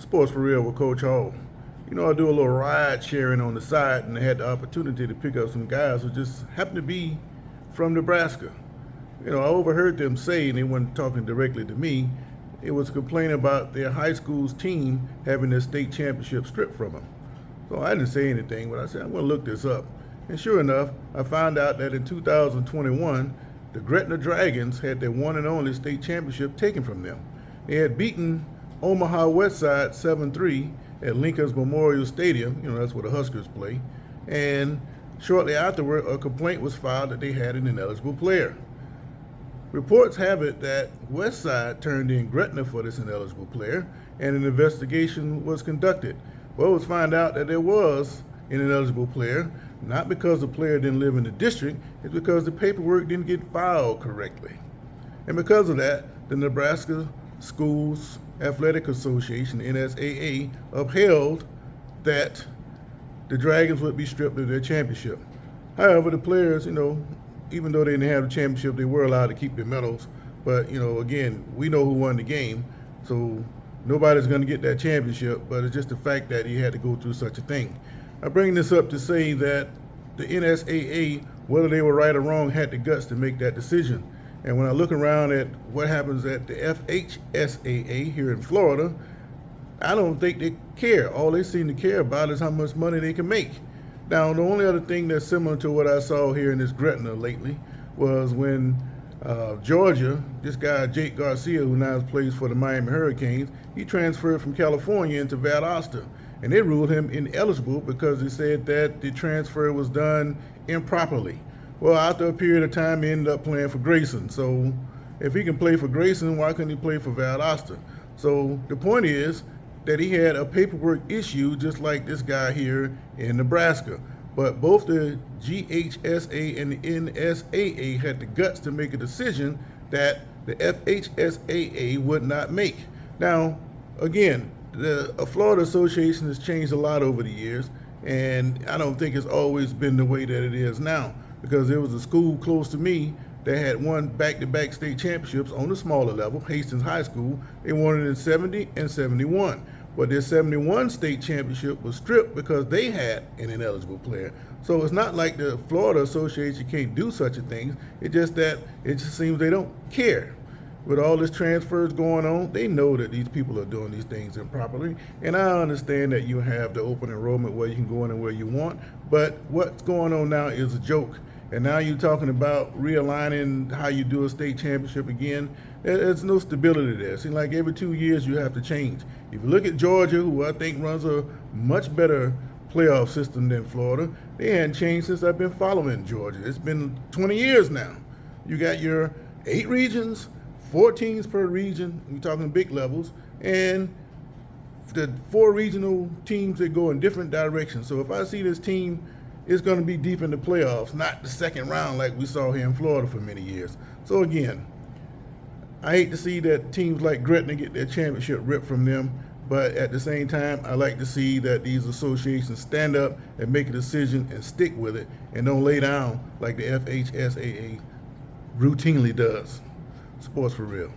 Sports for Real with Coach Hall. You know, I do a little ride sharing on the side, and I had the opportunity to pick up some guys who just happened to be from Nebraska. You know, I overheard them say, and they weren't talking directly to me, it was complaining about their high school's team having their state championship stripped from them. So I didn't say anything, but I said, I'm going to look this up. And sure enough, I found out that in 2021, the Gretna Dragons had their one and only state championship taken from them. They had beaten Omaha Westside 7-3 at Lincoln's Memorial Stadium. You know, that's where the Huskers play. And shortly afterward, a complaint was filed that they had an ineligible player. Reports have it that Westside turned in Gretna for this ineligible player, and an investigation was conducted. Well, it was found out that there was an ineligible player, not because the player didn't live in the district, it's because the paperwork didn't get filed correctly. And because of that, the Nebraska Schools Athletic Association, NSAA, upheld that the Dragons would be stripped of their championship. However, the players, you know, even though they didn't have the championship, they were allowed to keep their medals. But, you know, again, we know who won the game, so nobody's going to get that championship, but it's just the fact that he had to go through such a thing. I bring this up to say that the NSAA, whether they were right or wrong, had the guts to make that decision. And when I look around at what happens at the FHSAA here in Florida, I don't think they care. All they seem to care about is how much money they can make. Now, the only other thing that's similar to what I saw here in this Gretna lately was when Georgia, this guy Jake Garcia, who now plays for the Miami Hurricanes, he transferred from California into Valdosta. And they ruled him ineligible because they said that the transfer was done improperly. Well, after a period of time, he ended up playing for Grayson. So if he can play for Grayson, why couldn't he play for Valdosta? So the point is that he had a paperwork issue just like this guy here in Nebraska. But both the GHSA and the NSAA had the guts to make a decision that the FHSAA would not make. Now, again, the Florida Association has changed a lot over the years, and I don't think it's always been the way that it is now, because there was a school close to me that had won back-to-back state championships on the smaller level, Hastings High School. They won it in 70 and 71. But their 71 state championship was stripped because they had an ineligible player. So it's not like the Florida Association can't do such a thing. It's just that it just seems they don't care. With all this transfers going on, they know that these people are doing these things improperly. And I understand that you have the open enrollment where you can go in and where you want, but what's going on now is a joke. And now you're talking about realigning how you do a state championship again. There's no stability there. It seems like every 2 years you have to change. If you look at Georgia, who I think runs a much better playoff system than Florida, they hadn't changed since I've been following Georgia. It's been 20 years now. You got your 8 regions, 4 teams per region, we're talking big levels, and the 4 regional teams that go in different directions. So if I see this team, it's going to be deep in the playoffs, not the second round like we saw here in Florida for many years. So again, I hate to see that teams like Gretna get their championship ripped from them, but at the same time, I like to see that these associations stand up and make a decision and stick with it and don't lay down like the FHSAA routinely does. Sports for Real.